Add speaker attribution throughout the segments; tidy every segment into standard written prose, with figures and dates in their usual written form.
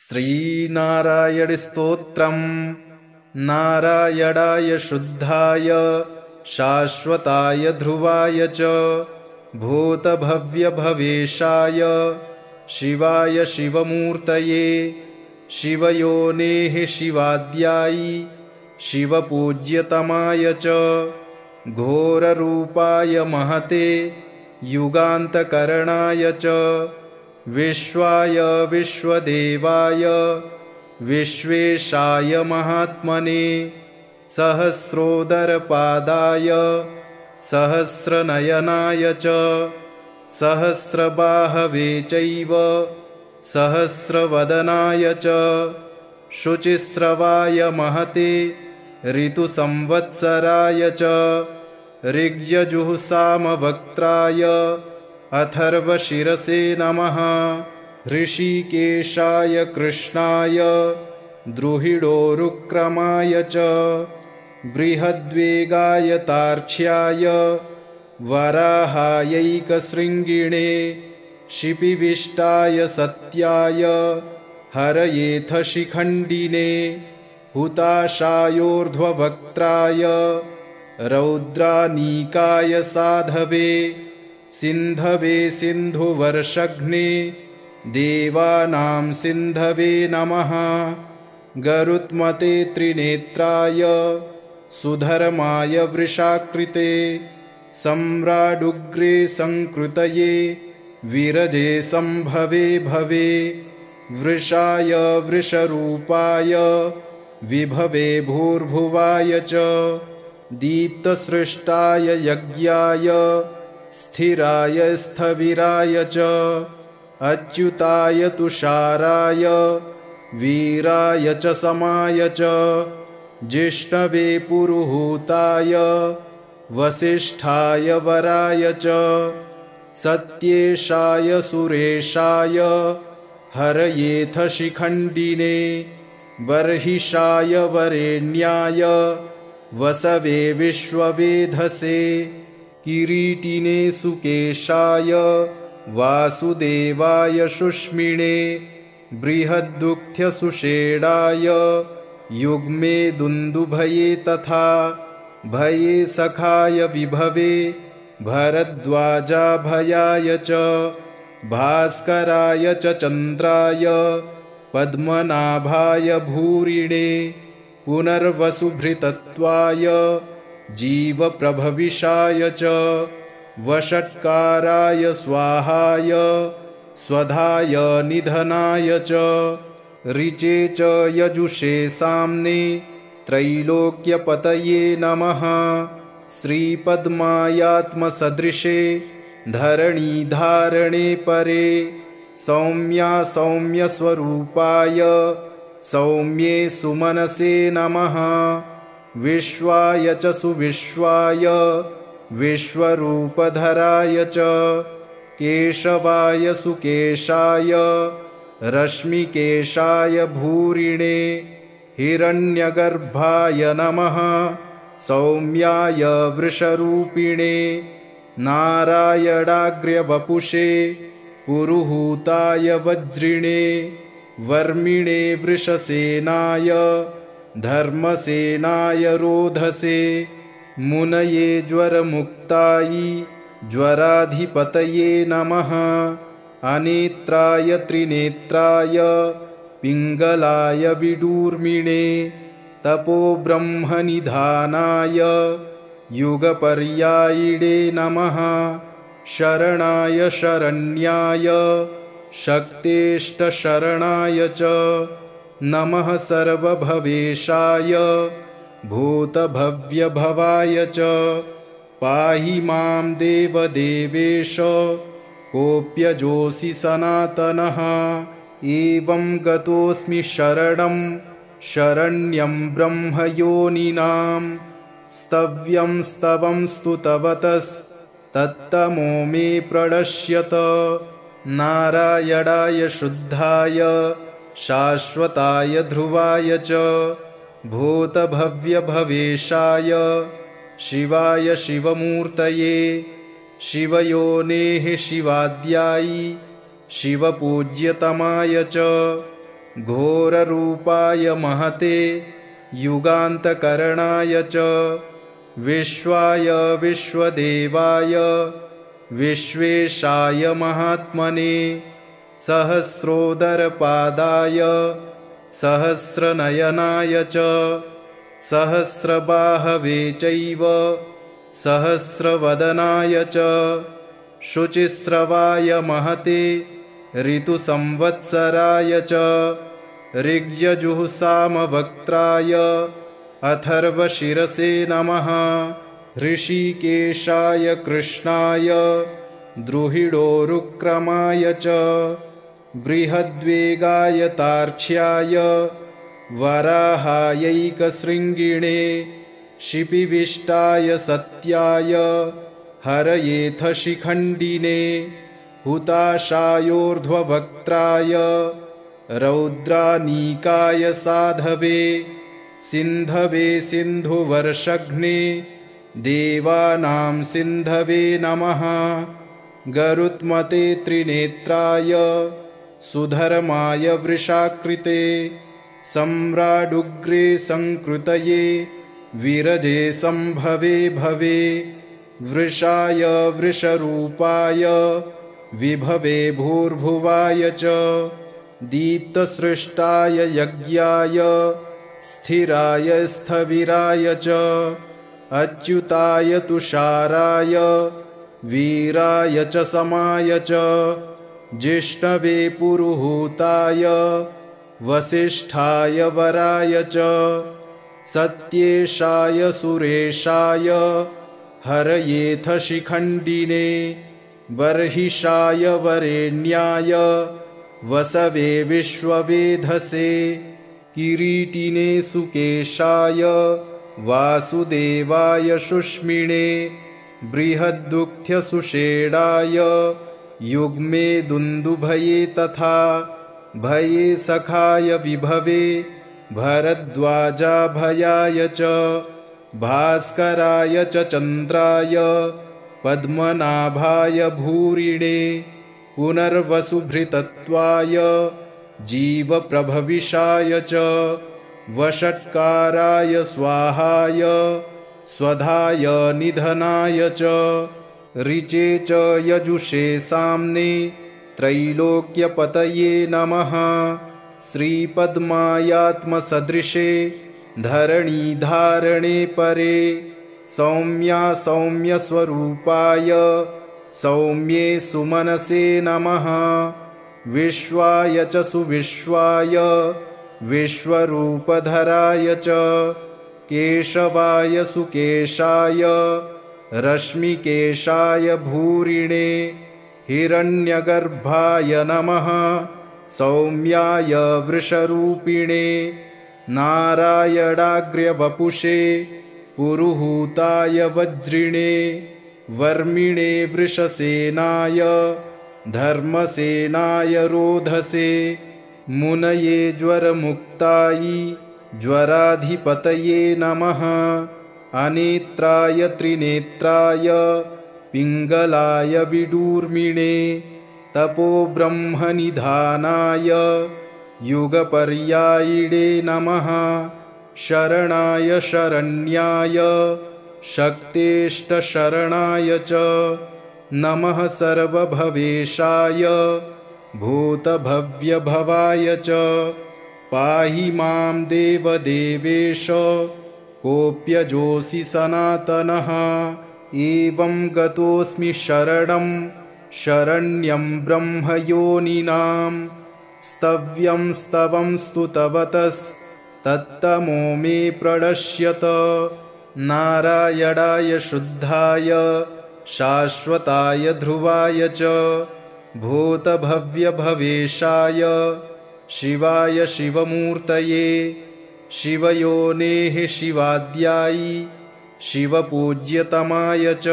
Speaker 1: श्रीनारायणस्तोत्रम् नारायणाय शुद्धाय शाश्वताय ध्रुवाय च भूतभव्यभवेशाय शिवाय शिवमूर्तये शिवयोनेः शिवाद्यायी शिवपूज्यतमाय च घोररूपाय महते युगान्तकरणाय च विश्वाय विश्वदेवाय विश्वेशाय महात्मने सहस्रोदरपादाय सहस्रनयनाय च सहस्रबाहवे चैव सहस्रवदनाय च शुचिस्रवाय महते ऋतुसंवत्सराय च ऋग्यजुःसामवक्त्राय अथर्वशिरसे नमः ऋषिकेशाय कृष्णाय द्रुहिडोरुक्रमाय च बृहद्वेगाय तार्क्ष्याय वराहायैकशृङ्गिणे शिपिविष्टाय सत्याय हरयेथ शिखण्डिने हुताशायोर्ध्ववक्त्राय रौद्रानीकाय साधवे सिन्धवे सिन्धुवर्षघ्ने देवानां सिन्धवे नमः गरुत्मते त्रिनेत्राय सुधर्माय वृषाकृते सम्राडुग्रे संकृतये विरजे संभवे भवे वृषाय वृषरूपाय विभवे भूर्भुवाय च दीप्तसृष्टाय यज्ञाय स्थिराय स्थविराय च अच्युताय तुषाराय वीराय च समाय च जिष्णवे पुरुहूताय वसिष्ठाय वराय च सत्येशाय सुरेशाय हरयेथ शिखण्डिने बर्हिषाय वरेण्याय वसवे विश्ववेधसे किरीटिने सुकेशाय वासुदेवाय शुष्मिणे बृहद्दुग्ध्यसुषेणाय युग्मे दुन्दुभये तथा भये सखाय विभवे भरद्वाजाभयाय च भास्कराय च चन्द्राय पद्मनाभाय भूरिणे पुनर्वसुभृतत्वाय जीवप्रभविषाय च वषट्काराय स्वाहाय स्वधाय निधनाय च ऋचे च यजुषे साम्ने त्रैलोक्यपतये नमः श्रीपद्मायात्मसदृशे धरणीधारणे परे सौम्या सौम्यस्वरूपाय सौम्ये सुमनसे नमः विश्वाय च सुविश्वाय विश्वरूपधराय च केशवाय सुकेशाय रश्मिकेशाय भूरिणे हिरण्यगर्भाय नमः सौम्याय वृषरूपिणे नारायणाग्र्यवपुषे पुरुहूताय वज्रिणे वर्मिणे वृषसेनाय धर्मसेनाय रोधसे मुनये ज्वरमुक्तायै ज्वराधिपतये नमः अनेत्राय त्रिनेत्राय पिङ्गलाय विडूर्मिणे तपोब्रह्मनिधानाय युगपर्यायिणे नमः शरणाय शरण्याय शक्तेष्टशरणाय च नमः सर्वभवेशाय भूतभव्यभवाय च पाहि मां देवदेवेश कोऽप्यजोऽसि सनातनः एवं गतोऽस्मि शरणं शरण्यं ब्रह्मयोनिनां स्तव्यं स्तवं स्तुतवतस्तत्तमो मे प्रणश्यत नारायणाय शुद्धाय शाश्वताय ध्रुवाय च भूतभव्यभवेशाय शिवाय शिवमूर्तये शिवयोनेः शिवाद्यायी शिवपूज्यतमाय च घोररूपाय महते युगान्तकरणाय च विश्वाय विश्वदेवाय विश्वेशाय महात्मने सहस्रोदरपादाय सहस्रनयनाय च सहस्रबाहवे चैव सहस्रवदनाय च शुचिस्रवाय महते ऋतुसंवत्सराय च ऋग्यजुःसामवक्त्राय अथर्वशिरसे नमः ऋषिकेशाय कृष्णाय द्रुहिडोरुक्रमाय च बृहद्वेगाय तार्क्ष्याय वराहायैकशृङ्गिणे शिपिविष्टाय सत्याय हरयेथ शिखण्डिने हुताशायोर्ध्ववक्त्राय रौद्रानीकाय साधवे सिन्धवे सिन्धुवर्षघ्ने देवानां सिन्धवे नमः गरुत्मते त्रिनेत्राय सुधर्माय वृषाकृते सम्राडुग्रे संकृतये विरजे संभवे भवे वृषाय वृषरूपाय विभवे भूर्भुवाय च दीप्तसृष्टाय यज्ञाय स्थिराय स्थविराय च अच्युताय तुषाराय वीराय च समाय च जिष्णवे पुरुहूताय वसिष्ठाय वराय च सत्येशाय सुरेशाय हरयेथ शिखण्डिने बर्हिषाय वरेण्याय वसवे विश्ववेधसे किरीटिने सुकेशाय वासुदेवाय शुष्मिणे बृहद्दुग्ध्यसुषेणाय युग्मे दुन्दुभये तथा भये सखाय विभवे भरद्वाजाभयाय च भास्कराय च चन्द्राय पद्मनाभाय भूरिणे पुनर्वसुभृतत्वाय जीवप्रभविषाय च वषट्काराय स्वाहाय स्वधाय निधनाय च ऋचे च यजुषे साम्ने त्रैलोक्यपतये नमः श्रीपद्मायात्मसदृशे धरणीधारणे परे सौम्या सौम्यस्वरूपाय सौम्ये सुमनसे नमः विश्वाय च सुविश्वाय विश्वरूपधराय च केशवाय सुकेशाय रश्मिकेशाय भूरिणे हिरण्यगर्भाय नमः सौम्याय वृषरूपिणे नारायणाग्र्यवपुषे पुरुहूताय वज्रिणे वर्मिणे वृषसेनाय धर्मसेनाय रोधसे मुनये ज्वरमुक्तायै ज्वराधिपतये नमः अनेत्राय त्रिनेत्राय पिङ्गलाय विडूर्मिणे तपोब्रह्मनिधानाय युगपर्यायिणे नमः शरणाय शरण्याय शक्तेष्टशरणाय च नमः सर्वभवेशाय भूतभव्यभवाय च पाहि मां देवदेवेश कोऽप्यजोऽसि सनातनः एवं गतोऽस्मि शरणं शरण्यं ब्रह्मयोनिनां स्तव्यं स्तवं स्तुतवतस्तत्तमो मे प्रणश्यत नारायणाय शुद्धाय शाश्वताय ध्रुवाय च भूतभव्यभवेशाय शिवाय शिवमूर्तये शिवयोनेः शिवाद्यायि शिवपूज्यतमाय च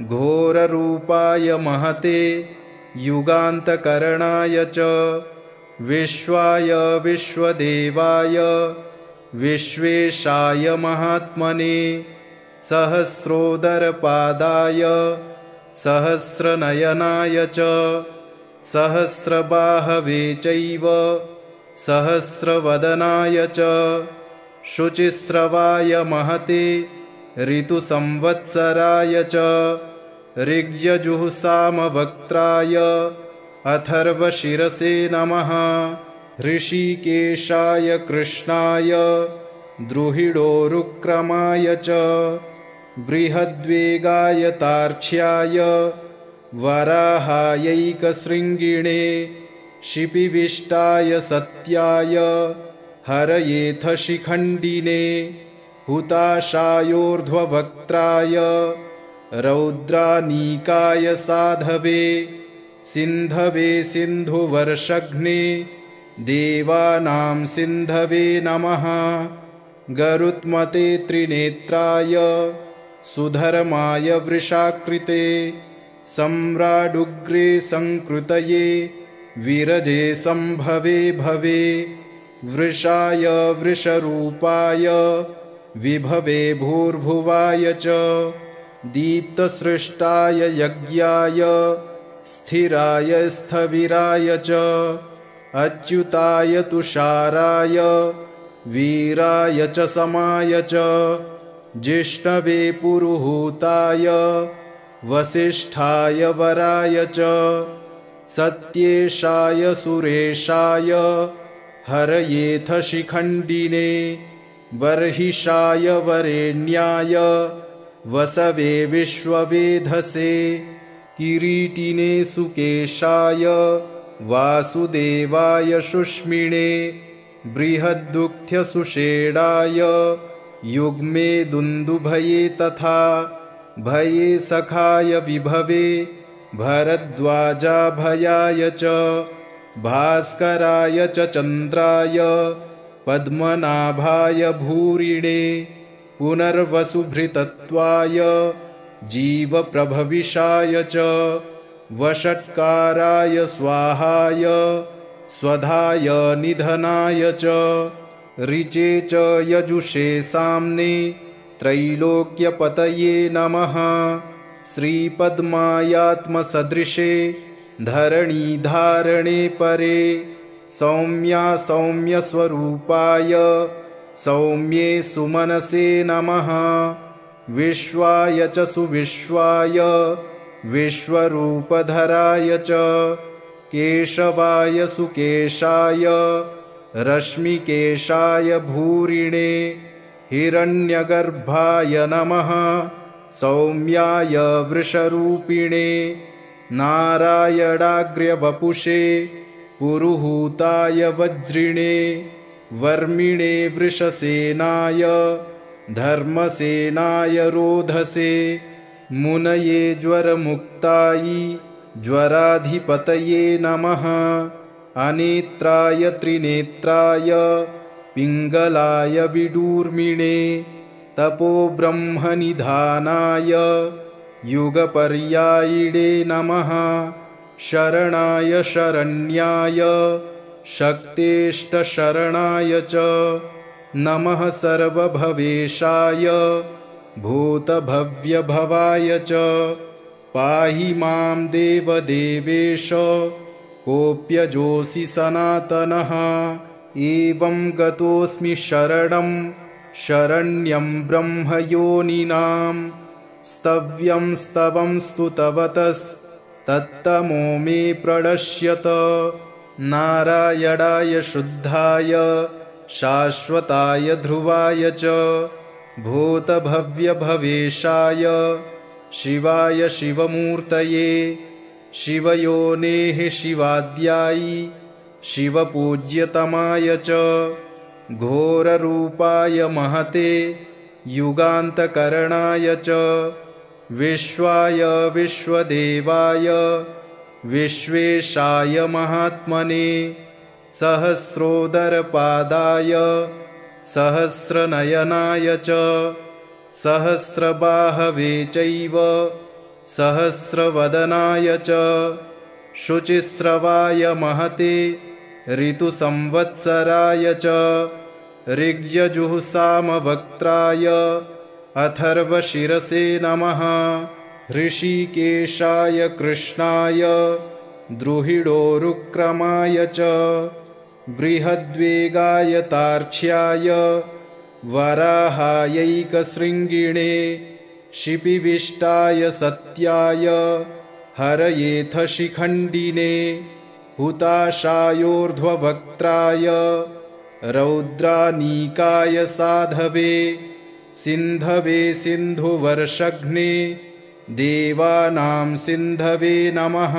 Speaker 1: घोररूपाय महते युगान्तकरणाय च विश्वाय विश्वदेवाय विश्वेशाय महात्मने सहस्रोदरपादाय सहस्रनयनाय च सहस्रबाहवे चैव सहस्रवदनाय च शुचिस्रवाय महते ऋतुसंवत्सराय च ऋग्यजुःसामवक्त्राय अथर्वशिरसे नमः। ऋषिकेशाय कृष्णाय द्रुहिडोरुक्रमाय च बृहद्वेगाय तार्क्ष्याय वराहायैकशृङ्गिणे शिपिविष्टाय सत्याय हरयेथ शिखण्डिने हुताशायोर्ध्ववक्त्राय रौद्रानीकाय साधवे सिन्धवे सिन्धुवर्षघ्ने देवानां सिन्धवे नमः। गरुत्मते त्रिनेत्राय सुधर्माय वृषाकृते सम्राडुग्रे संकृतये विरजे संभवे भवे वृषाय वृषरूपाय विभवे भूर्भुवाय च दीप्तसृष्टाय यज्ञाय स्थिराय स्थविराय च अच्युताय तुषाराय वीराय च समाय च जिष्णवे पुरुहूताय वसिष्ठाय वराय च सत्येशाय सुरेशाय हरयेथ शिखण्डिने बर्हिषाय वरेण्याय वसवे विश्ववेधसे किरीटिने सुकेशाय वासुदेवाय शुष्मिणे बृहद्दुग्ध्यसुषेणाय युग्मे दुन्दुभये तथा भये सखाय विभवे भरद्वाजाभयाय च भास्कराय च चन्द्राय पद्मनाभाय भूरिणे पुनर्वसुभृतत्वाय जीवप्रभविषाय च वषट्काराय स्वाहाय स्वधाय निधनाय च ऋचे च यजुषे साम्ने त्रैलोक्यपतये नमः। श्रीपद्मायात्मसदृशे धरणीधारणे परे सौम्या सौम्यस्वरूपाय सौम्ये सुमनसे नमः। विश्वाय च सुविश्वाय विश्वरूपधराय च केशवाय सुकेशाय रश्मिकेशाय भूरिणे हिरण्यगर्भाय नमः। सौम्याय वृषरूपिणे नारायणाग्र्यवपुषे पुरुहूताय वज्रिणे वर्मिणे वृषसेनाय धर्मसेनाय रोधसे मुनये ज्वरमुक्तायै ज्वराधिपतये नमः। अनेत्राय त्रिनेत्राय पिङ्गलाय विडूर्मिणे तपोब्रह्मनिधानाय युगपर्यायिणे नमः। शरणाय शरण्याय शक्तेष्टशरणाय च नमः। सर्वभवेशाय भूतभव्यभवाय च पाहि मां देवदेवेश कोऽप्यजोऽसि सनातनः। एवं गतोऽस्मि शरणं शरण्यं ब्रह्मयोनिनां स्तव्यं स्तवं स्तुतवतस्तत्तमो मे प्रणश्यत। नारायणाय शुद्धाय शाश्वताय ध्रुवाय च भूतभव्यभवेशाय शिवाय शिवमूर्तये शिवयोनेः शिवाद्यायि शिवपूज्यतमाय च घोररूपाय महते युगान्तकरणाय च विश्वाय विश्वदेवाय विश्वेशाय महात्मने सहस्रोदरपादाय सहस्रनयनाय च सहस्रबाहवे चैव सहस्रवदनाय च शुचिस्रवाय महते ऋतुसंवत्सराय च ऋग्यजुःसामवक्त्राय अथर्वशिरसे नमः। ऋषिकेशाय कृष्णाय द्रुहिडोरुक्रमाय च बृहद्वेगाय तार्क्ष्याय वराहायैकशृङ्गिणे शिपिविष्टाय सत्याय हरयेथ शिखण्डिने हुताशायोर्ध्ववक्त्राय रौद्रानीकाय साधवे सिन्धवे सिन्धुवर्षघ्ने देवानां सिन्धवे नमः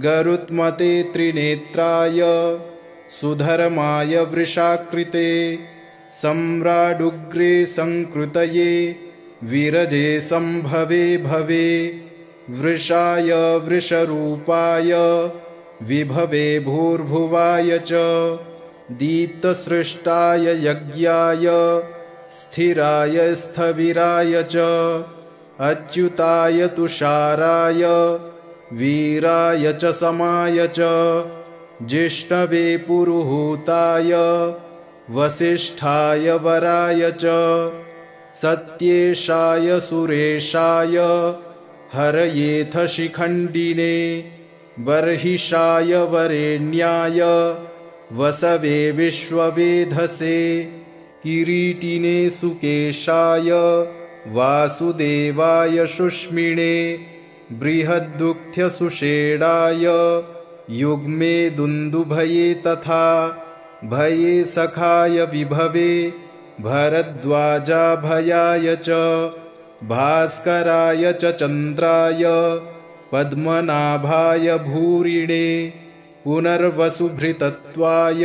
Speaker 1: गरुत्मते त्रिनेत्राय सुधर्माय वृषाकृते सम्राडुग्रे संकृतये विरजे संभवे भवे वृषाय वृषरूपाय विभवे भूर्भुवाय च दीप्तसृष्टाय यज्ञाय स्थिराय स्थविराय च अच्युताय तुषाराय वीराय च समाय च जिष्णवे पुरुहूताय वसिष्ठाय वराय च सत्येशाय सुरेशाय हरयेथ शिखण्डिने बर्हिषाय वरेण्याय वसवे विश्ववेधसे किरीटिने सुकेशाय वासुदेवाय शुष्मिणे बृहद्दुग्ध्यसुषेणाय युग्मे दुन्दुभये तथा भये सखाय विभवे भरद्वाजाभयाय च भास्कराय च चन्द्राय पद्मनाभाय भूरिणे पुनर्वसुभृतत्वाय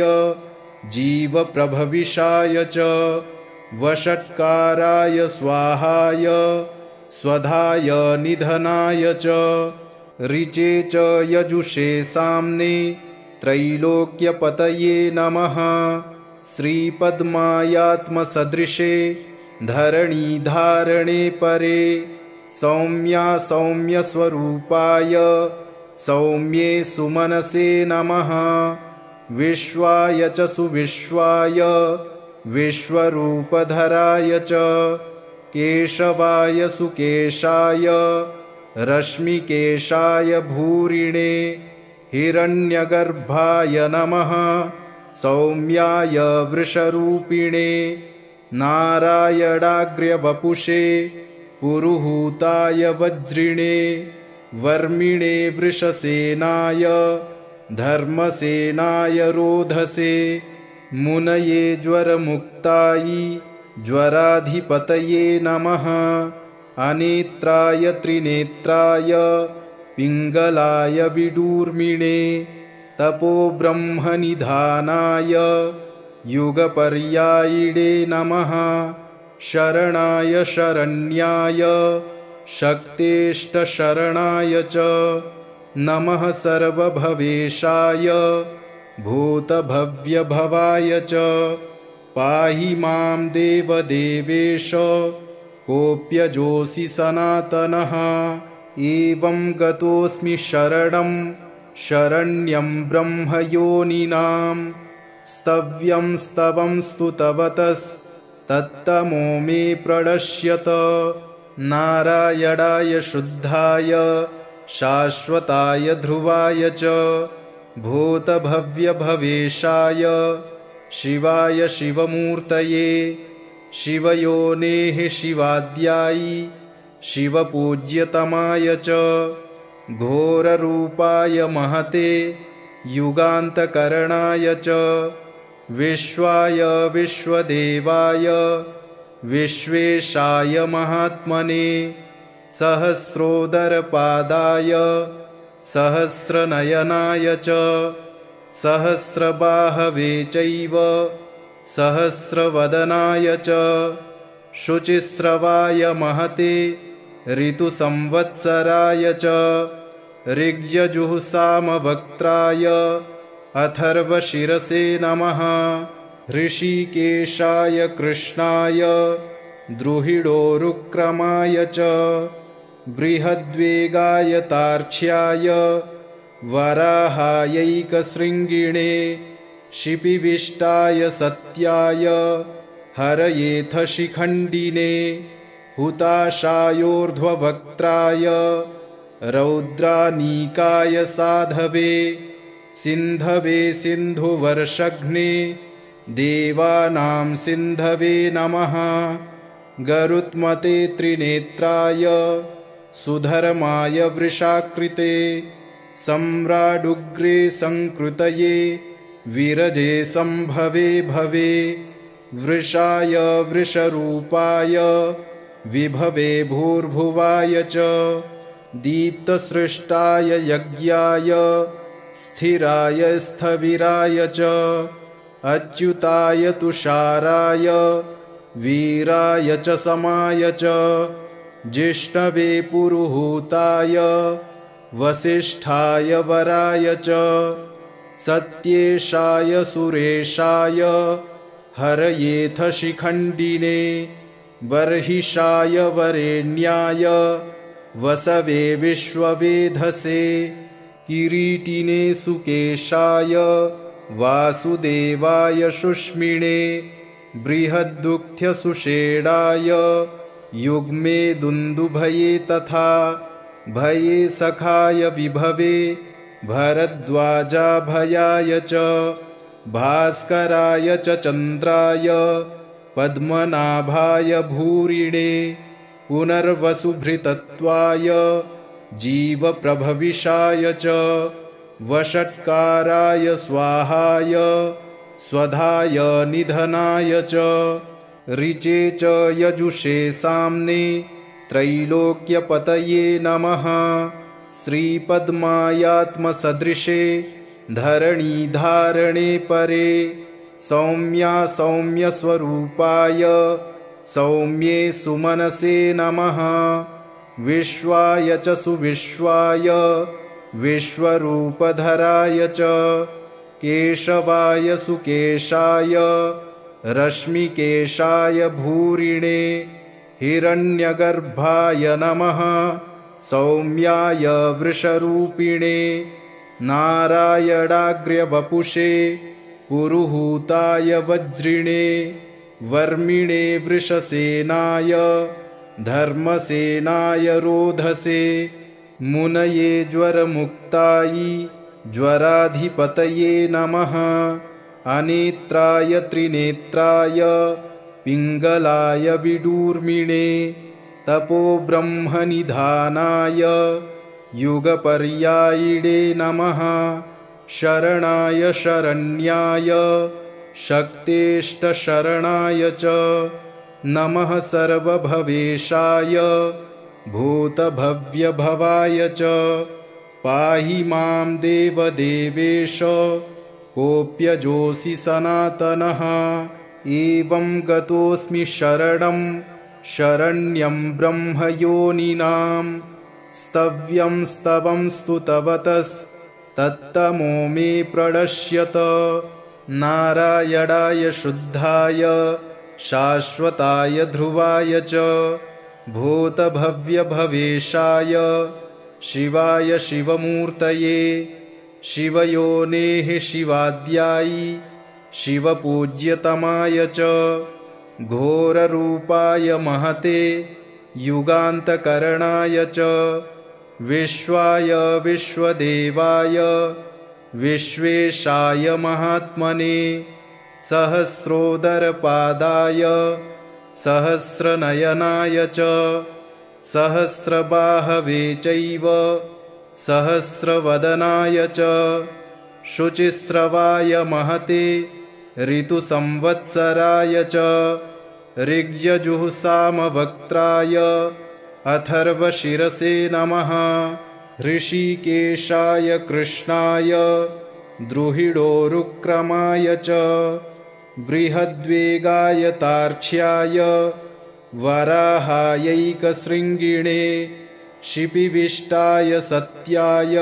Speaker 1: जीवप्रभविषाय च वषट्काराय स्वाहाय स्वधाय निधनाय च ऋचे च यजुषे साम्ने त्रैलोक्यपतये नमः श्रीपद्मायात्मसदृशे धरणीधारणे परे सौम्या सौम्यस्वरूपाय सौम्ये सुमनसे नमः विश्वाय च सुविश्वाय विश्वरूपधराय च केशवाय सुकेशाय रश्मिकेशाय भूरिणे हिरण्यगर्भाय नमः सौम्याय वृषरूपिणे नारायणाग्र्यवपुषे पुरुहूताय वज्रिणे वर्मिणे वृषसेनाय धर्मसेनाय रोधसे मुनये ज्वरमुक्तायै ज्वराधिपतये नमः अनेत्राय त्रिनेत्राय पिङ्गलाय विडूर्मिणे तपोब्रह्मनिधानाय युगपर्यायिणे नमः शरणाय शरण्याय शक्तेष्टशरणाय च नमः सर्वभवेशाय भूतभव्यभवाय च पाहि मां देवदेवेश कोऽप्यजोऽसि सनातनः एवं गतोऽस्मि शरणं शरण्यं ब्रह्मयोनिनां स्तव्यं स्तवं स्तुतवतस्तत्तमो मे प्रणश्यत नारायणाय शुद्धाय शाश्वताय ध्रुवाय च भूतभव्यभवेशाय शिवाय शिवमूर्तये शिवयोनेः शिवाद्यायि शिवपूज्यतमाय च घोररूपाय महते युगान्तकरणाय च विश्वाय विश्वदेवाय विश्वेशाय महात्मने सहस्रोदरपादाय सहस्रनयनाय च सहस्रबाहवे चैव सहस्रवदनाय च शुचिस्रवाय महते ऋतुसंवत्सराय च ऋग्यजुःसामवक्त्राय अथर्वशिरसे नमः ऋषिकेशाय कृष्णाय द्रुहिडोरुक्रमाय च बृहद्वेगाय तार्क्ष्याय वराहायैकशृङ्गिणे शिपिविष्टाय सत्याय हरयेथ शिखण्डिने हुताशायोर्ध्ववक्त्राय रौद्रानीकाय साधवे सिन्धवे सिन्धुवर्षघ्ने देवानां सिन्धवे नमः। गरुत्मते त्रिनेत्राय सुधर्माय वृषाकृते सम्राडुग्रे संकृतये विरजे संभवे भवे। वृषाय वृषरूपाय विभवे भूर्भुवाय च दीप्तसृष्टाय यज्ञाय स्थिराय स्थविराय च अच्युताय तुषाराय वीराय च समाय च जिष्णवे पुरुहूताय वसिष्ठाय वराय च सत्येशाय सुरेशाय हरयेथ शिखण्डिने बर्हिषाय वरेण्याय वसवे विश्ववेधसे किरीटिने सुकेशाय वासुदेवाय शुष्मिणे बृहद्दुःख्यसुषेणाय युग्मे दुन्दुभये तथा भये सखाय विभवे भरद्वाजाभयाय च भास्कराय च चन्द्राय पद्मनाभाय भूरिणे पुनर्वसुभृतत्वाय जीवप्रभविषाय च वषट्काराय स्वाहाय स्वधाय निधनाय च ऋचे च यजुषे साम्ने त्रैलोक्यपतये नमः। श्रीपद्मायात्मसदृशे धरणीधारणे परे सौम्या सौम्यस्वरूपाय सौम्ये सुमनसे नमः। विश्वाय च सुविश्वाय विश्वरूपधराय च केशवाय सुकेशाय रश्मिकेशाय भूरिणे हिरण्यगर्भाय नमः। सौम्याय वृषरूपिणे नारायणाग्र्यवपुषे पुरुहूताय वज्रिणे वर्मिणे वृषसेनाय धर्मसेनाय रोधसे मुनये ज्वरमुक्तायै ज्वराधिपतये नमः। अनेत्राय त्रिनेत्राय पिङ्गलाय विडूर्मिणे तपोब्रह्मनिधानाय युगपर्यायिणे नमः। शरणाय शरण्याय शक्तेष्टशरणाय च नमः। सर्वभवेशाय भूतभव्यभवाय च पाहि मां देवदेवेश कोऽप्यजोऽसि सनातनः। एवं गतोऽस्मि शरणं शरण्यं ब्रह्मयोनिनां स्तव्यं स्तवं स्तुतवतस्तत्तमो मे प्रणश्यत। नारायणाय शुद्धाय शाश्वताय ध्रुवाय च भूतभव्यभवेशाय शिवाय शिवमूर्तये शिवयोनेः शिवाद्यायि शिवपूज्यतमाय च घोररूपाय महते युगान्तकरणाय च विश्वाय विश्वदेवाय विश्वेशाय महात्मने सहस्रोदरपादाय सहस्रनयनाय च सहस्रबाहवे चैव सहस्रवदनाय च शुचिस्रवाय महते ऋतुसंवत्सराय च ऋग्यजुःसामवक्त्राय अथर्वशिरसे नमः। ऋषिकेशाय कृष्णाय द्रुहिडोरुक्रमाय च बृहद्वेगाय तार्क्ष्याय वराहायैकशृङ्गिणे शिपिविष्टाय सत्याय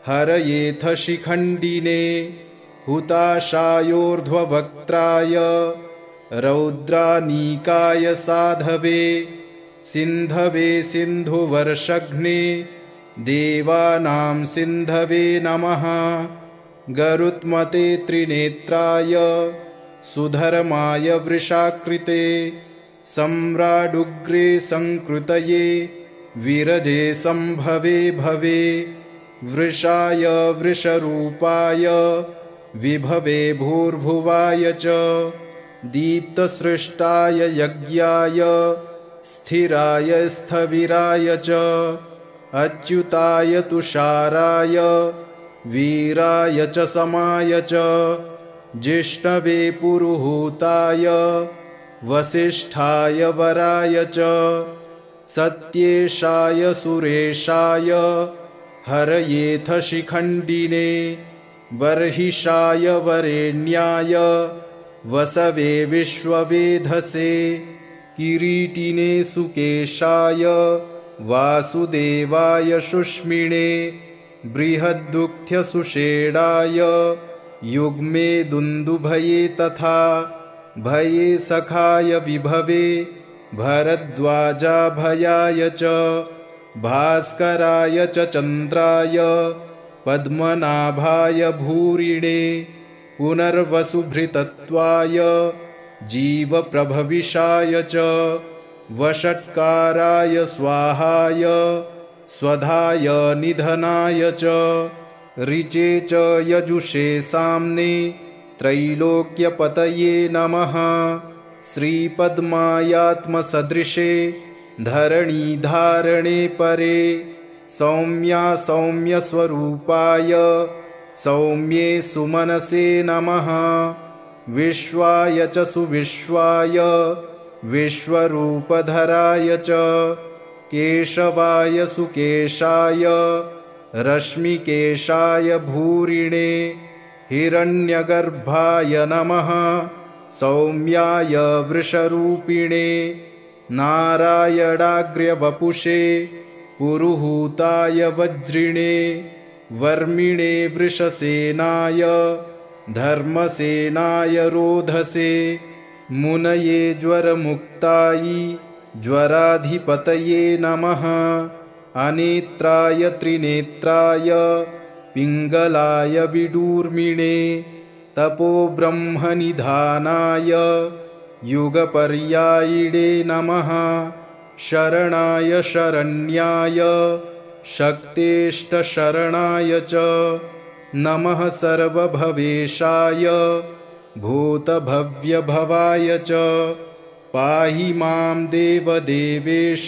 Speaker 1: हरयेथ शिखण्डिने हुताशायोर्ध्ववक्त्राय रौद्रानीकाय साधवे सिन्धवे सिन्धुवर्षघ्ने देवानां सिन्धवे नमः। गरुत्मते त्रिनेत्राय सुधर्माय वृषाकृते सम्राडुग्रे संकृतये विरजे संभवे भवे। वृषाय वृषरूपाय विभवे भूर्भुवाय च दीप्तसृष्टाय यज्ञाय स्थिराय स्थविराय च अच्युताय तुषाराय वीराय च समाय च जिष्णवे पुरुहूताय वसिष्ठाय वराय च सत्येशाय सुरेशाय हरयेथ शिखण्डिने बर्हिषाय वरेण्याय वसवे विश्ववेधसे किरीटिने सुकेशाय वासुदेवाय शुष्मिणे बृहद्दुःख्यसुषेणाय युग्मे दुन्दुभये तथा भये सखाय विभवे भरद्वाजाभयाय च भास्कराय च चन्द्राय पद्मनाभाय भूरिणे पुनर्वसुभृतत्वाय जीवप्रभविषाय च वषट्काराय स्वाहाय स्वधाय निधनाय च ऋचे च यजुषे साम्ने त्रैलोक्यपतये नमः श्रीपद्मायात्मसदृशे धरणीधारणे परे सौम्या सौम्यस्वरूपाय सौम्ये सुमनसे नमः विश्वाय च सुविश्वाय विश्वरूपधराय च केशवाय सुकेशाय रश्मिकेशाय भूरिणे हिरण्यगर्भाय नमः सौम्याय वृषरूपिणे नारायणाग्र्यवपुषे पुरुहूताय वज्रिणे वर्मिणे वृषसेनाय धर्मसेनाय रोधसे मुनये ज्वरमुक्तायै ज्वराधिपतये नमः अनेत्राय त्रिनेत्राय पिङ्गलाय विडूर्मिणे तपोब्रह्मनिधानाय युगपर्यायिणे नमः शरणाय शरण्याय शक्तेष्टशरणाय च नमः सर्वभवेशाय भूतभव्यभवाय च पाहि मां देवदेवेश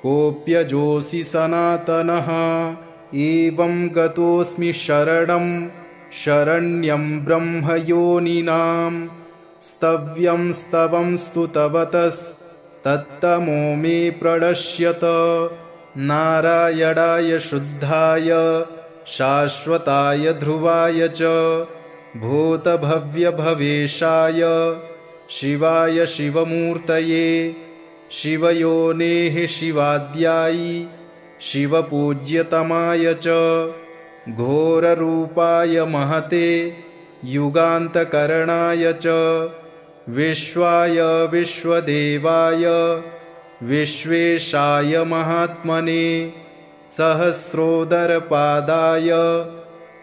Speaker 1: कोऽप्यजोऽसि सनातनः एवं गतोऽस्मि शरणं शरण्यं ब्रह्मयोनिनां स्तव्यं स्तवं स्तुतवतस्तत्तमो मे प्रणश्यत नारायणाय शुद्धाय शाश्वताय ध्रुवाय च भूतभव्यभवेशाय शिवाय शिवमूर्तये शिवयोनेः शिवाद्यायि शिवपूज्यतमाय च घोररूपाय महते युगान्तकरणाय च विश्वाय विश्वदेवाय विश्वेशाय महात्मने सहस्रोदरपादाय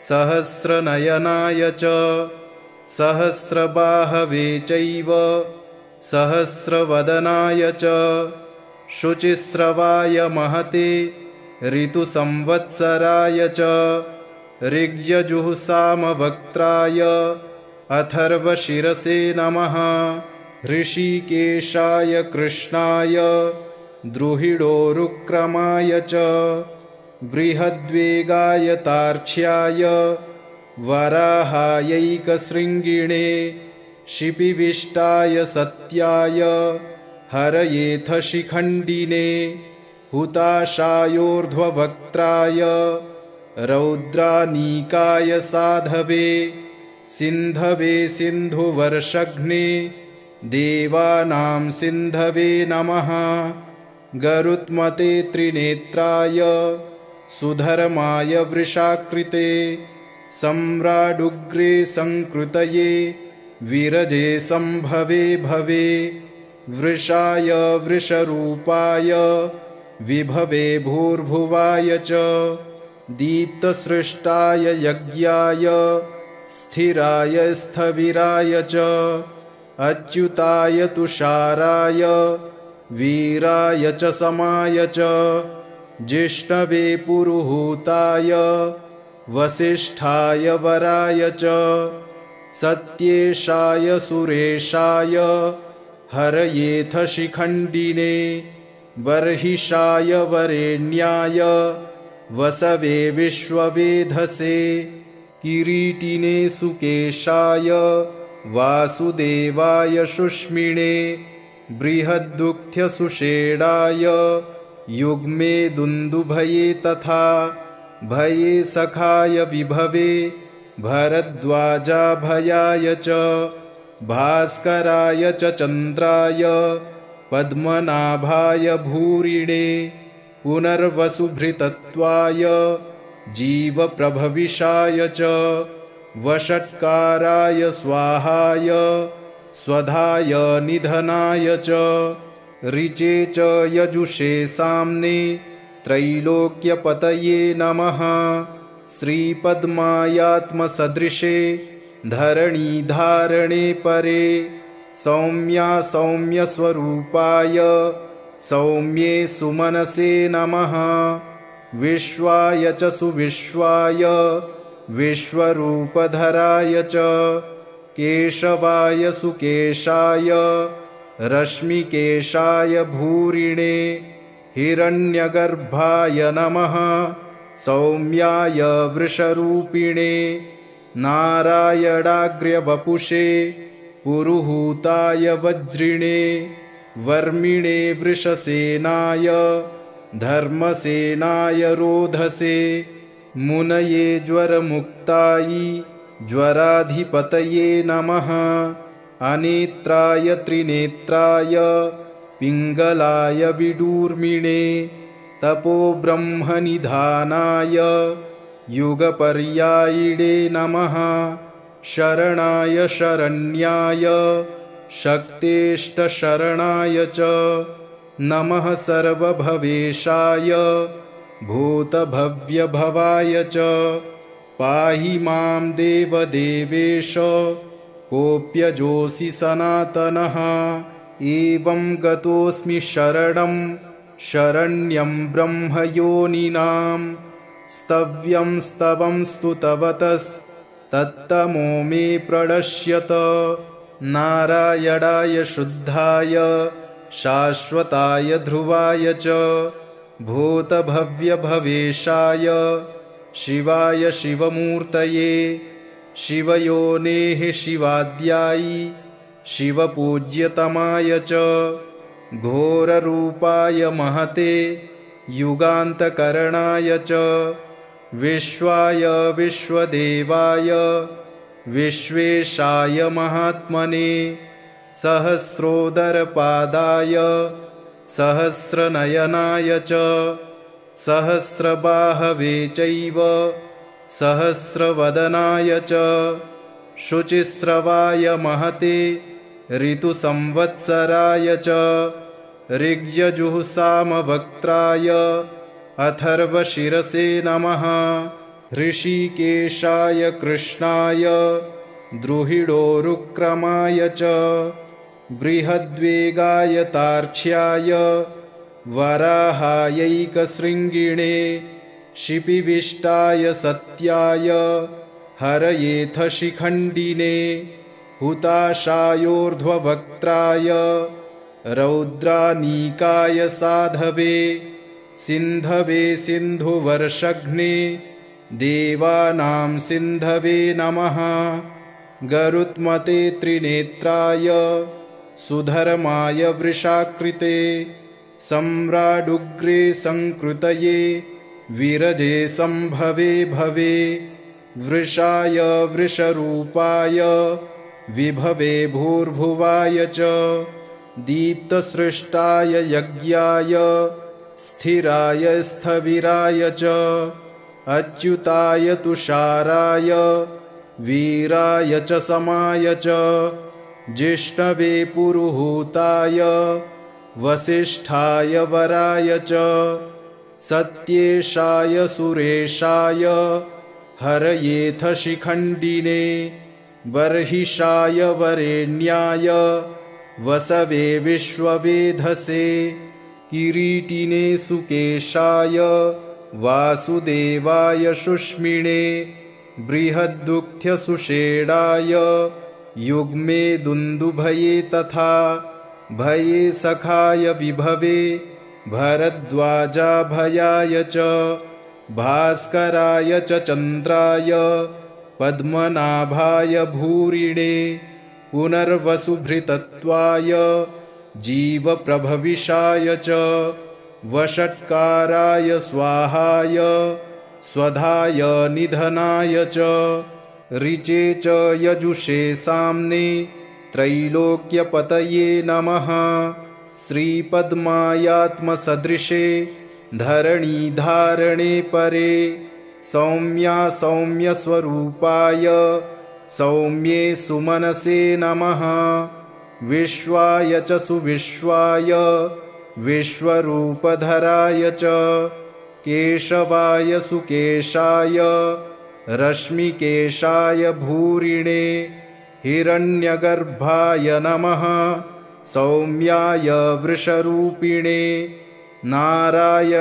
Speaker 1: सहस्रनयनाय च सहस्रबाहवे चैव सहस्रवदनाय च शुचिस्रवाय महते ऋतुसंवत्सराय च ऋग्यजुःसामवक्त्राय अथर्वशिरसे नमः ऋषिकेशाय कृष्णाय द्रुहिडोरुक्रमाय च बृहद्वेगाय तार्क्ष्याय वराहायैकशृङ्गिणे शिपिविष्टाय सत्याय हरयेथ शिखण्डिने हुताशायोर्ध्ववक्त्राय रौद्रानीकाय साधवे सिन्धवे सिन्धुवर्षघ्ने देवानां सिन्धवे नमः गरुत्मते त्रिनेत्राय सुधर्माय वृषाकृते सम्राडुग्रे संकृतये विरजे संभवे भवे वृषाय वृषरूपाय विभवे भूर्भुवाय च दीप्तसृष्टाय यज्ञाय स्थिराय स्थविराय च अच्युताय तुषाराय वीराय च समाय च जिष्णवे पुरुहूताय वसिष्ठाय वराय च सत्येशाय सुरेशाय हरयेथ शिखण्डिने बर्हिषाय वरेण्याय वसवे विश्ववेधसे किरीटिने सुकेशाय वासुदेवाय शुष्मिणे बृहद्दुःख्यसुषेणाय युग्मे दुन्दुभये तथा भये सखाय विभवे भरद्वाजाभयाय च भास्कराय च चन्द्राय पद्मनाभाय भूरिणे पुनर्वसुभृतत्वाय जीवप्रभविषाय च वषट्काराय स्वाहाय स्वधाय निधनाय च ऋचे च यजुषे साम्ने त्रैलोक्यपतये नमः श्रीपद्मायात्मसदृशे धरणीधारणे परे सौम्या सौम्यस्वरूपाय सौम्ये सुमनसे नमः विश्वाय च सुविश्वाय विश्वरूपधराय च केशवाय सुकेशाय रश्मिकेशाय भूरिणे हिरण्यगर्भाय नमः सौम्याय वृषरूपिणे नारायणाग्र्यवपुषे पुरुहूताय वज्रिणे वर्मिणे वृषसेनाय धर्मसेनाय रोधसे मुनये ज्वरमुक्तायै ज्वराधिपतये नमः अनेत्राय त्रिनेत्राय पिङ्गलाय विडूर्मिणे तपोब्रह्मनिधानाय युगपर्यायिणे नमः शरणाय शरण्याय शक्तेष्टशरणाय च नमः सर्वभवेशाय भूतभव्यभवाय च पाहि मां देवदेवेश कोऽप्यजोऽसि सनातनः एवं गतोऽस्मि शरणं शरण्यं ब्रह्मयोनिनां स्तव्यं स्तवं स्तुतवतस्तत्तमो मे प्रणश्यत नारायणाय शुद्धाय शाश्वताय ध्रुवाय च भूतभव्यभवेशाय शिवाय शिवमूर्तये शिवयोनेः शिवाद्यायि शिवपूज्यतमाय च घोररूपाय महते युगान्तकरणाय च विश्वाय विश्वदेवाय विश्वेशाय महात्मने सहस्रोदरपादाय सहस्रनयनाय च सहस्रबाहवे चैव सहस्रवदनाय च शुचिस्रवाय महते ऋतुसंवत्सराय च ऋग्यजुःसामवक्त्राय अथर्वशिरसे नमः ऋषिकेशाय कृष्णाय द्रुहिडोरुक्रमाय च बृहद्वेगाय तार्क्ष्याय वराहायैकशृङ्गिणे शिपिविष्टाय सत्याय हरयेथ शिखण्डिने हुताशायोर्ध्ववक्त्राय रौद्रानीकाय साधवे सिन्धवे सिन्धुवर्षघ्ने देवानां सिन्धवे नमः गरुत्मते त्रिनेत्राय सुधर्माय वृषाकृते सम्राडुग्रे संकृतये विरजे संभवे भवे वृषाय वृषरूपाय विभवे भूर्भुवाय च दीप्तसृष्टाय यज्ञाय स्थिराय स्थविराय च अच्युताय तुषाराय वीराय च समाय च जिष्णवे पुरुहूताय वसिष्ठाय वराय च सत्येशाय सुरेशाय हरयेथ शिखण्डिने बर्हिषाय वरेण्याय वसवे विश्ववेधसे किरीटिने सुकेशाय वासुदेवाय शुष्मिणे बृहद्दुःख्यसुषेणाय युग्मे दुन्दुभये तथा भये सखाय विभवे भरद्वाजाभयाय च भास्कराय च चन्द्राय पद्मनाभाय भूरिणे पुनर्वसुभृतत्वाय जीवप्रभविषाय च वषट्काराय स्वाहाय स्वधाय निधनाय च ऋचे च यजुषे साम्ने त्रैलोक्यपतये नमः श्रीपद्मायात्मसदृशे धरणीधारणे परे सौम्या सौम्यस्वरूपाय सौम्ये सुमनसे नमः विश्वाय च सुविश्वाय विश्वरूपधराय च केशवाय सुकेशाय रश्मिकेशाय भूरिणे हिरण्यगर्भाय नमः सौम्याय वृषरूपिणे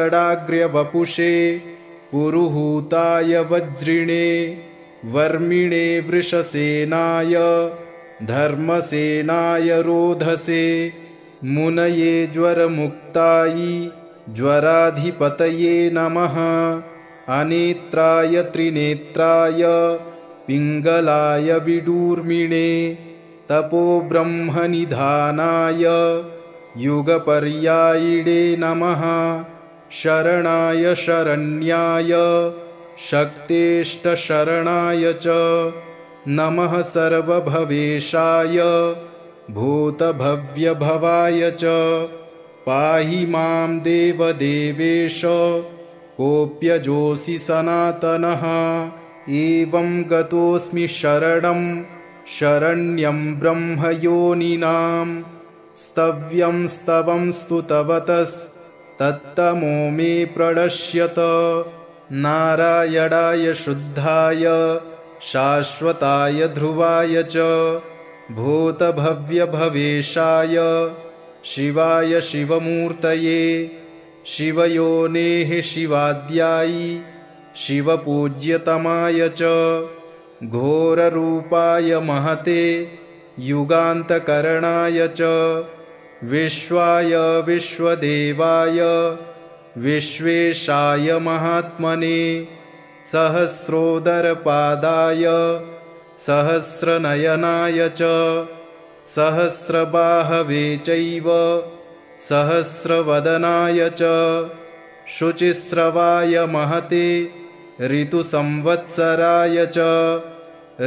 Speaker 1: नारायणाग्र्यवपुषे पुरुहूताय वज्रिणे वर्मिणे वृषसेनाय धर्मसेनाय रोधसे मुनये ज्वरमुक्तायै ज्वराधिपतये नमः अनेत्राय त्रिनेत्राय पिङ्गलाय विडूर्मिणे तपोब्रह्मनिधानाय युगपर्यायिणे नमः शरणाय शरण्याय शक्तेष्टशरणाय च नमः सर्वभवेशाय भूतभव्यभवाय च पाहि मां देवदेवेश कोऽप्यजोऽसि सनातनः एवं गतोऽस्मि शरणं शरण्यं ब्रह्मयोनिनां स्तव्यं स्तवं स्तुतवतस्तत्तमो मे प्रणश्यत नारायणाय शुद्धाय शाश्वताय ध्रुवाय च भूतभव्यभवेशाय शिवाय शिवमूर्तये शिवयोनेः शिवाद्यायि शिवपूज्यतमाय च घोररूपाय महते युगान्तकरणाय च विश्वाय विश्वदेवाय विश्वेशाय महात्मने सहस्रोदरपादाय सहस्रनयनाय च सहस्रबाहवे चैव सहस्रवदनाय च शुचिस्रवाय महते ऋतुसंवत्सराय च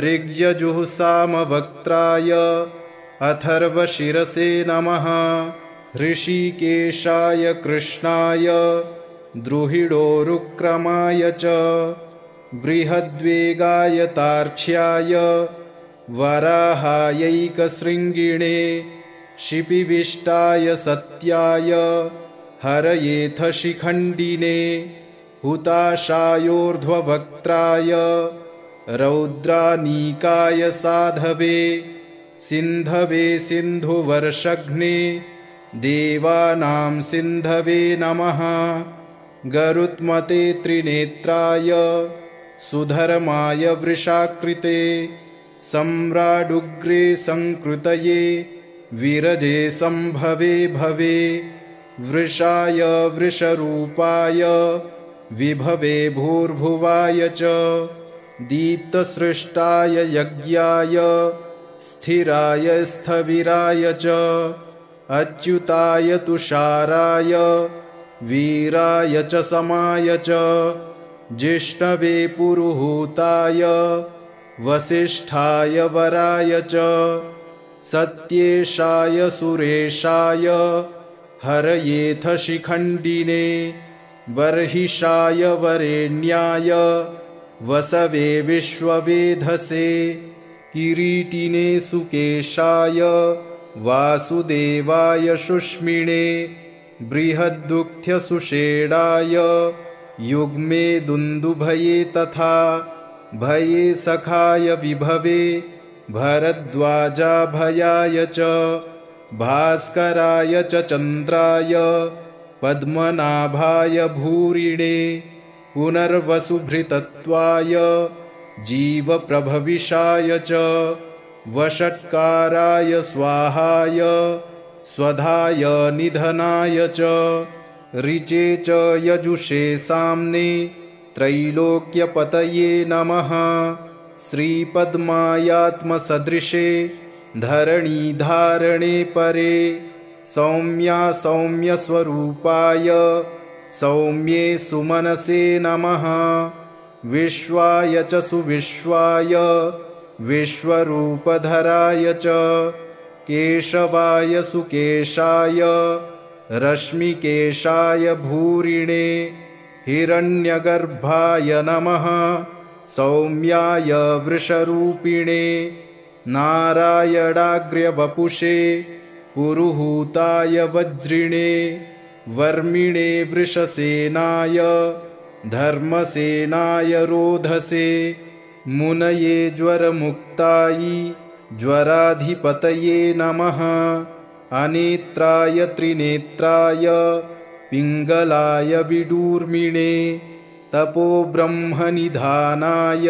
Speaker 1: ऋग्यजुःसामवक्त्राय अथर्वशिरसे नमः ऋषिकेशाय कृष्णाय द्रुहिडोरुक्रमाय च बृहद्वेगाय तार्क्ष्याय वराहायैकशृङ्गिणे शिपिविष्टाय सत्याय हरयेथ शिखण्डिने हुताशायोर्ध्ववक्त्राय रौद्रानीकाय साधवे सिन्धवे सिन्धुवर्षघ्ने देवानां सिन्धवे नमः गरुत्मते त्रिनेत्राय सुधर्माय वृषाकृते सम्राडुग्रे संकृतये विरजे संभवे भवे वृषाय वृषरूपाय विभवे भूर्भुवाय च दीप्तसृष्टाय यज्ञाय स्थिराय स्थविराय च अच्युताय तुषाराय वीराय च समाय च जिष्णवे पुरुहूताय वसिष्ठाय वराय च सत्येशाय सुरेशाय हरयेथ शिखण्डिने बर्हिषाय वरेण्याय वसवे विश्ववेधसे किरीटिने सुकेशाय वासुदेवाय शुष्मिणे बृहद्दुःख्यसुषेणाय युग्मे दुन्दुभये तथा भये सखाय विभवे भरद्वाजाभयाय च भास्कराय च चन्द्राय पद्मनाभाय भूरिणे पुनर्वसुभृतत्वाय जीवप्रभविषाय च वषट्काराय स्वाहाय स्वधाय निधनाय च ऋचे च यजुषे साम्ने त्रैलोक्यपतये नमः। श्रीपद्मायात्मसदृशे धरणीधारणे परे सौम्या सौम्यस्वरूपाय सौम्ये सुमनसे नमः। विश्वाय च सुविश्वाय विश्वरूपधराय च केशवाय सुकेशाय रश्मिकेशाय भूरिणे हिरण्यगर्भाय नमः। सौम्याय वृषरूपिणे नारायणाग्र्यवपुषे पुरुहूताय वज्रिणे वर्मिणे वृषसेनाय धर्मसेनाय रोधसे मुनये ज्वरमुक्तायै ज्वराधिपतये नमः। अनेत्राय त्रिनेत्राय पिङ्गलाय विडूर्मिणे तपोब्रह्मनिधानाय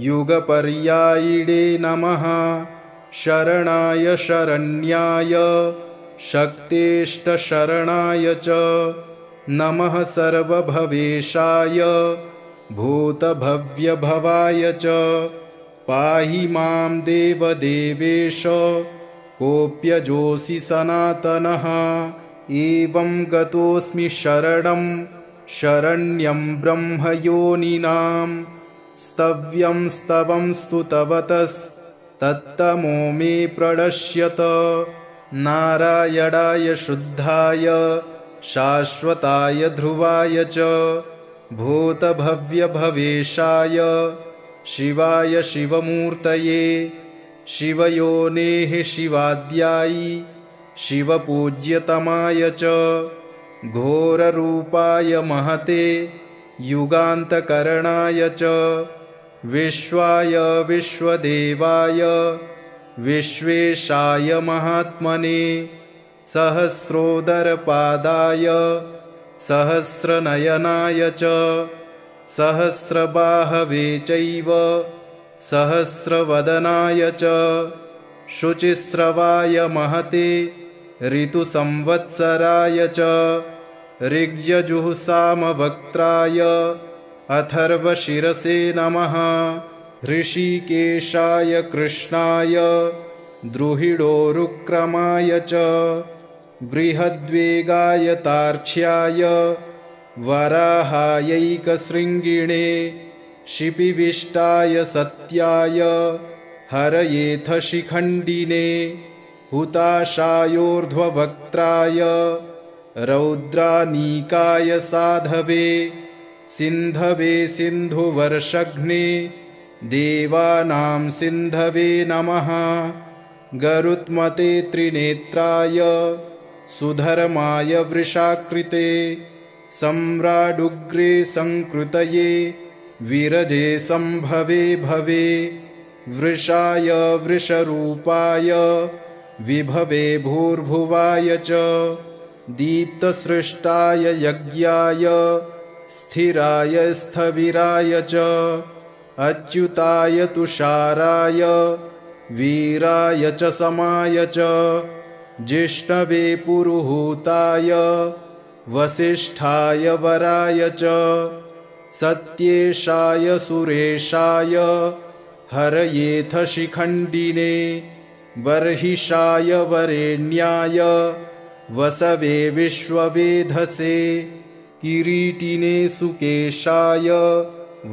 Speaker 1: युगपर्यायिणे नमः। शरणाय शरण्याय शक्तेष्टशरणाय च नमः। सर्वभवेशाय भूतभव्यभवाय च पाहि मां देवदेवेश कोऽप्यजोऽसि सनातनः। एवं गतोऽस्मि शरणं शरण्यं ब्रह्मयोनिनां स्तव्यं स्तवं स्तुतवतस्तत्तमो मे प्रणश्यत। नारायणाय शुद्धाय शाश्वताय ध्रुवाय च भूतभव्यभवेशाय शिवाय शिवमूर्तये शिवयोनेः शिवाद्यायि शिवपूज्यतमाय च घोररूपाय महते युगान्तकरणाय च विश्वाय विश्वदेवाय विश्वेशाय महात्मने सहस्रोदरपादाय सहस्रनयनाय च सहस्रबाहवे चैव सहस्रवदनाय च शुचिस्रवाय महते ऋतुसंवत्सराय च ऋग्यजुःसामवक्त्राय अथर्वशिरसे नमः। ऋषिकेशाय कृष्णाय द्रुहिडोरुक्रमाय च बृहद्वेगाय तार्क्ष्याय वराहायैकशृङ्गिणे शिपिविष्टाय सत्याय हरयेथ शिखण्डिने हुताशायोर्ध्ववक्त्राय रौद्रानीकाय साधवे सिन्धवे सिन्धुवर्षघ्ने देवानां सिन्धवे नमः। गरुत्मते त्रिनेत्राय सुधर्माय वृषाकृते सम्राडुग्रे संकृतये विरजे संभवे भवे वृषाय वृषरूपाय विभवे भूर्भुवाय च दीप्तसृष्टाय यज्ञाय स्थिराय स्थविराय च अच्युताय तुषाराय वीराय च समाय च जिष्णवे पुरुहूताय वसिष्ठाय वराय च सत्येशाय सुरेशाय हरयेथ शिखण्डिने बर्हिषाय वरेण्याय वसवे विश्ववेधसे किरीटिने सुकेशाय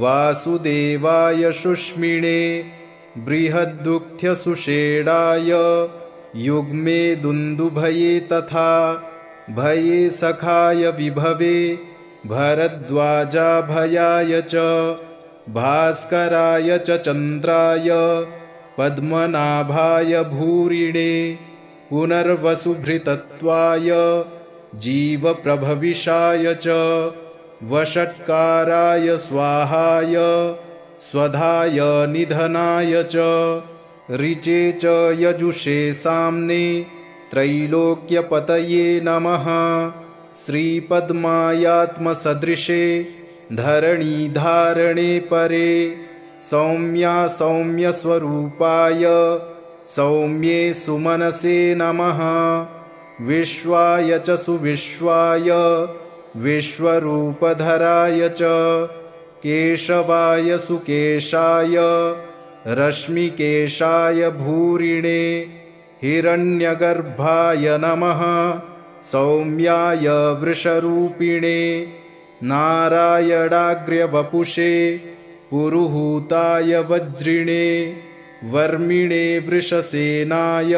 Speaker 1: वासुदेवाय शुष्मिणे बृहद्दुःख्यसुषेणाय युग्मे दुन्दुभये तथा भये सखाय विभवे भरद्वाजाभयाय च भास्कराय च चन्द्राय पद्मनाभाय भूरिणे पुनर्वसुभृतत्वाय जीवप्रभविषाय च वषट्काराय स्वाहाय स्वधाय निधनाय च ऋचे च यजुषे साम्ने त्रैलोक्यपतये नमः। श्रीपद्मायात्मसदृशे धरणीधारणे परे सौम्या सौम्यस्वरूपाय सौम्ये सुमनसे नमः। विश्वाय च सुविश्वाय विश्वरूपधराय च केशवाय सुकेशाय रश्मिकेशाय भूरिणे हिरण्यगर्भाय नमः। सौम्याय वृषरूपिणे नारायणाग्र्यवपुषे पुरुहूताय वज्रिणे वर्मिणे वृषसेनाय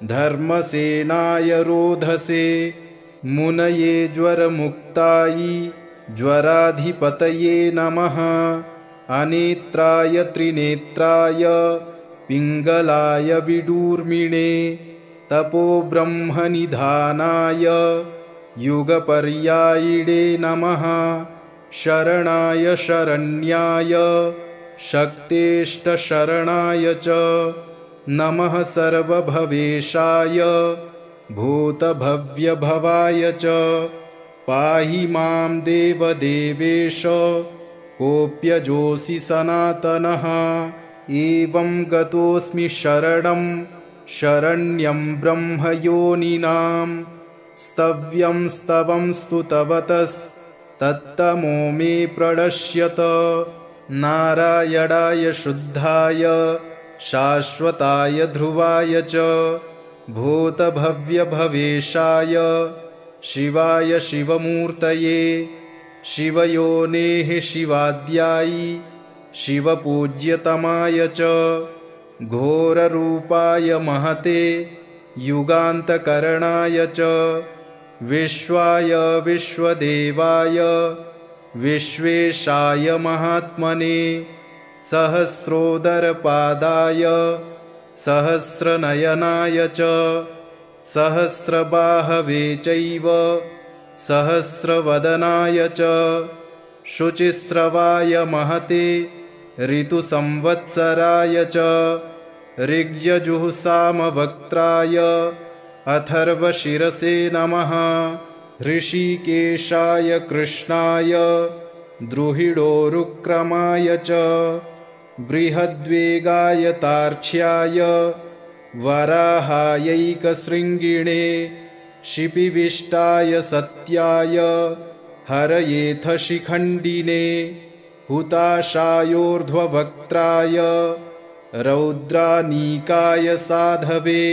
Speaker 1: धर्मसेनाय रोधसे मुनये ज्वरमुक्तायै ज्वराधिपतये नमः। अनेत्राय त्रिनेत्राय पिङ्गलाय विडूर्मिणे तपोब्रह्मनिधानाय युगपर्यायिणे नमः। शरणाय शरण्याय शक्तेष्टशरणाय च नमः। सर्वभवेशाय भूतभव्यभवाय च पाहि मां देवदेवेश कोऽप्यजोऽसि सनातनः। एवं गतोऽस्मि शरणं शरण्यं ब्रह्मयोनिनां स्तव्यं स्तवं स्तुतवतस्तत्तमो मे प्रणश्यत। नारायणाय शुद्धाय शाश्वताय ध्रुवाय च भूतभव्यभवेशाय शिवाय शिवमूर्तये शिवयोनेः शिवाद्यायि शिवपूज्यतमाय च घोररूपाय महते युगान्तकरणाय च विश्वाय विश्वदेवाय विश्वेशाय महात्मने सहस्रोदरपादाय सहस्रनयनाय च सहस्रबाहवे चैव सहस्रवदनाय च शुचिस्रवाय महते ऋतुसंवत्सराय च ऋग्यजुःसामवक्त्राय अथर्वशिरसे नमः। ऋषिकेशाय कृष्णाय द्रुहिडोरुक्रमाय च बृहद्वेगाय तार्क्ष्याय वराहायैकशृङ्गिणे शिपिविष्टाय सत्याय हरयेथ शिखण्डिने हुताशायोर्ध्ववक्त्राय रौद्रानीकाय साधवे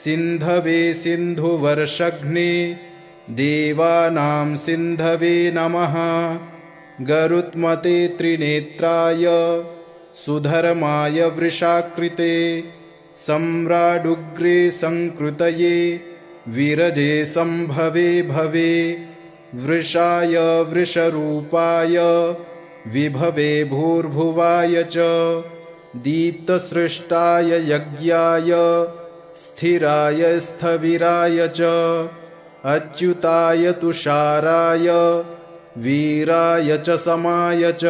Speaker 1: सिन्धवे सिन्धुवर्षघ्ने देवानां सिन्धवे नमः। गरुत्मते त्रिनेत्राय सुधर्माय वृषाकृते सम्राडुग्रे संकृतये विरजे संभवे भवे वृषाय वृषरूपाय विभवे भूर्भुवाय च दीप्तसृष्टाय यज्ञाय स्थिराय स्थविराय च अच्युताय तुषाराय वीराय च समाय च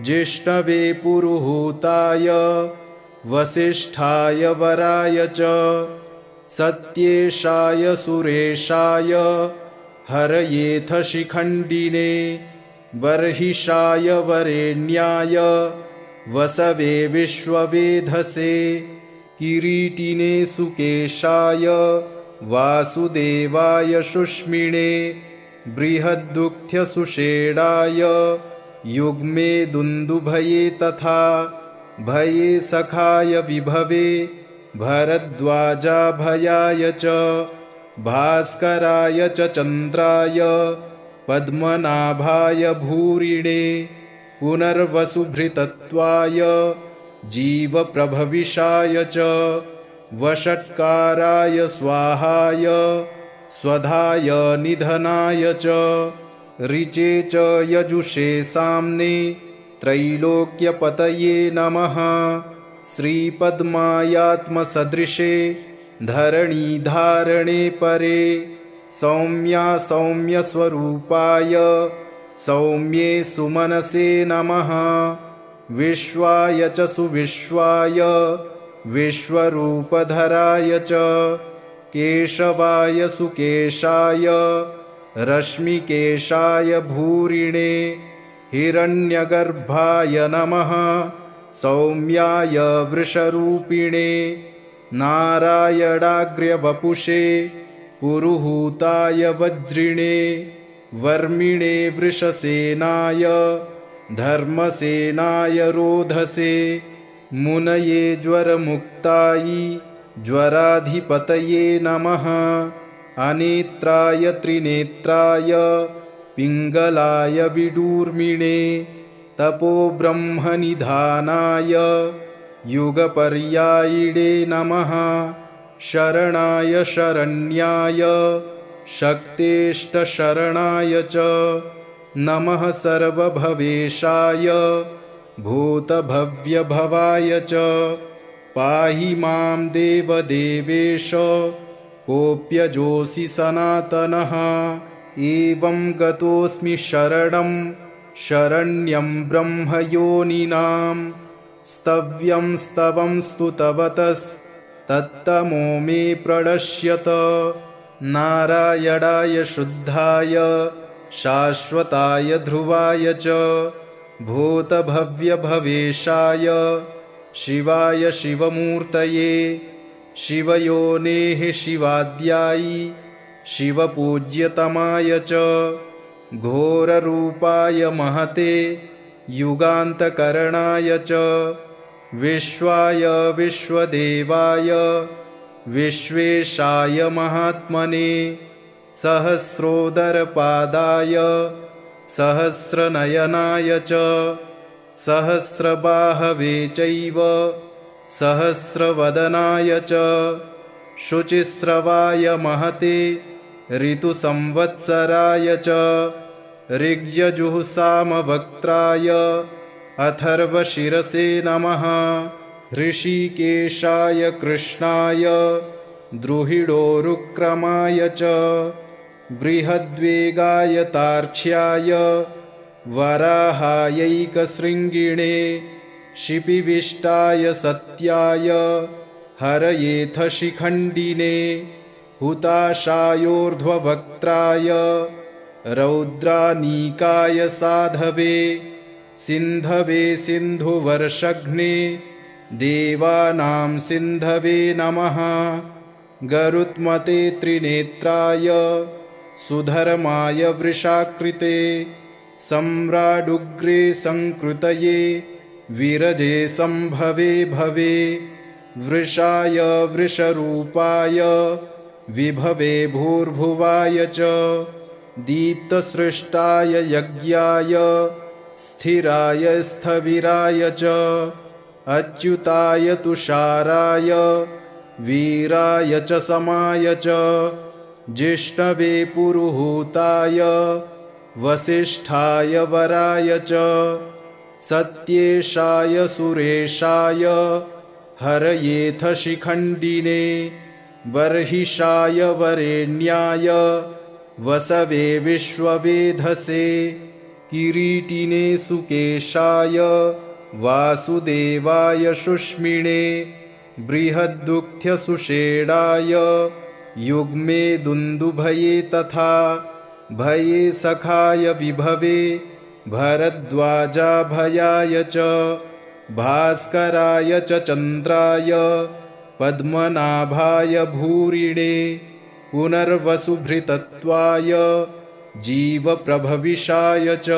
Speaker 1: जिष्णवे पुरुहूताय वसिष्ठाय वराय च सत्येशाय सुरेशाय हरयेथ शिखण्डिने बर्हिषाय वरेण्याय वसवे विश्ववेधसे किरीटिने सुकेशाय वासुदेवाय शुष्मिणे बृहद्दुःख्यसुषेणाय युग्मे दुन्दुभये तथा भये सखाय विभवे भरद्वाजाभयाय च भास्कराय च चन्द्राय पद्मनाभाय भूरिणे पुनर्वसुभृतत्वाय जीवप्रभविषाय च वषट्काराय स्वाहाय स्वधाय निधनाय च ऋचे च यजुषे साम्ने त्रैलोक्यपतये नमः। श्रीपद्मायात्मसदृशे धरणीधारणे परे सौम्या सौम्यस्वरूपाय सौम्ये सुमनसे नमः। विश्वाय च सुविश्वाय विश्वरूपधराय च केशवाय सुकेशाय रश्मिकेशाय भूरिणे हिरण्यगर्भाय नमः सौम्याय वृषरूपिणे नारायणाग्र्यवपुषे पुरुहूताय वज्रिणे वर्मिणे वृषसेनाय धर्मसेनाय रोधसे मुनये ज्वरमुक्तायै ज्वराधिपतये नमः अनेत्राय त्रिनेत्राय पिङ्गलाय विडूर्मिणे तपोब्रह्मनिधानाय युगपर्यायिणे नमः शरणाय शरण्याय शक्तेष्टशरणाय च नमः सर्वभवेशाय भूतभव्यभवाय च पाहि मां देवदेवेश कोऽप्यजोऽसि सनातनः एवं गतोऽस्मि शरणं शरण्यं ब्रह्मयोनिनां स्तव्यं स्तवं स्तुतवतस्तत्तमो मे प्रणश्यत नारायणाय शुद्धाय शाश्वताय ध्रुवाय च भूतभव्यभवेशाय शिवाय शिवमूर्तये शिवयोनेः शिवाद्यायि शिवपूज्यतमाय च घोररूपाय महते युगान्तकरणाय च विश्वाय विश्वदेवाय विश्वेशाय महात्मने सहस्रोदरपादाय सहस्रनयनाय च सहस्रबाहवे चैव सहस्रवदनाय च शुचिस्रवाय महते ऋतुसंवत्सराय च ऋग्यजुःसामवक्त्राय अथर्वशिरसे नमः ऋषिकेशाय कृष्णाय द्रुहिडोरुक्रमाय च बृहद्वेगाय तार्क्ष्याय वराहायैकशृङ्गिणे शिपिविष्टाय सत्याय हरयेथ शिखण्डिने हुताशायोर्ध्ववक्त्राय रौद्रानीकाय साधवे सिन्धवे सिन्धुवर्षघ्ने देवानां सिन्धवे नमः गरुत्मते त्रिनेत्राय सुधर्माय वृषाकृते सम्राडुग्रे संकृतये विरजे संभवे भवे वृषाय वृषरूपाय विभवे भूर्भुवाय च दीप्तसृष्टाय यज्ञाय स्थिराय स्थविराय च अच्युताय तुषाराय वीराय च समाय च जिष्णवे पुरुहूताय वसिष्ठाय वराय च सत्येशाय सुरेशाय हरयेथ शिखण्डिने बर्हिषाय वरेण्याय वसवे विश्ववेधसे किरीटिने सुकेशाय वासुदेवाय शुष्मिणे बृहद्दुग्ध्यसुषेणाय युग्मे दुन्दुभये तथा भये सखाय विभवे भरद्वाजाभयाय च भास्कराय च चन्द्राय पद्मनाभाय भूरिणे पुनर्वसुभृतत्वाय जीवप्रभविषाय च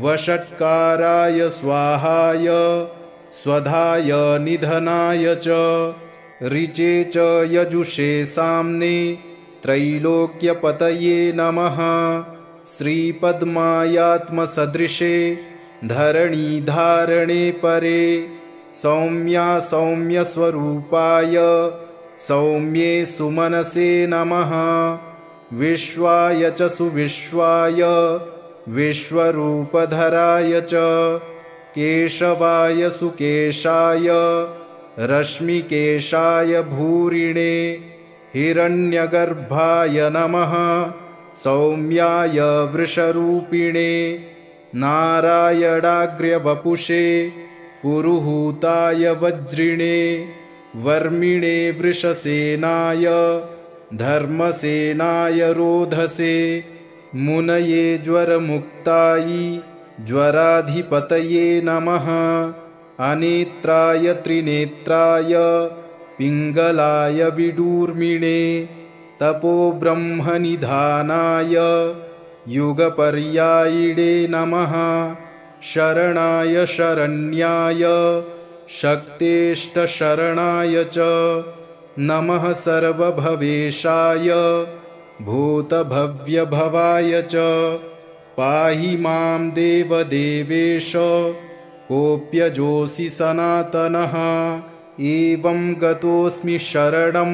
Speaker 1: वषट्काराय स्वाहाय स्वधाय निधनाय च ऋचे च यजुषे साम्ने त्रैलोक्यपतये नमः श्रीपद्मायात्मसदृशे धरणीधारणे परे सौम्या सौम्यस्वरूपाय सौम्ये सुमनसे नमः विश्वाय च सुविश्वाय विश्वरूपधराय च केशवाय सुकेशाय रश्मिकेशाय भूरिणे हिरण्यगर्भाय नमः सौम्याय वृषरूपिणे नारायणाग्र्यवपुषे पुरुहूताय वज्रिणे वर्मिणे वृषसेनाय धर्मसेनाय रोधसे मुनये ज्वरमुक्तायै ज्वराधिपतये नमः अनेत्राय त्रिनेत्राय पिङ्गलाय विडूर्मिणे तपोब्रह्मनिधानाय युगपर्यायिणे नमः शरणाय शरण्याय शक्तेष्टशरणाय च नमः सर्वभवेशाय भूतभव्यभवाय च पाहि मां देवदेवेश कोऽप्यजोऽसि सनातनः एवं गतोऽस्मि शरणं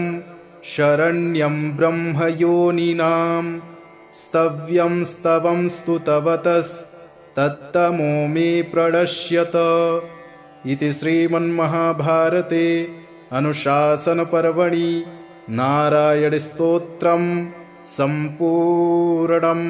Speaker 1: शरण्यं ब्रह्मयोनिनां स्तव्यं स्तवं स्तुतवतस्तत्तमो मे प्रणश्यत इति श्रीमन्महाभारते अनुशासनपर्वणि नारायणस्तोत्रं सम्पूर्णम्।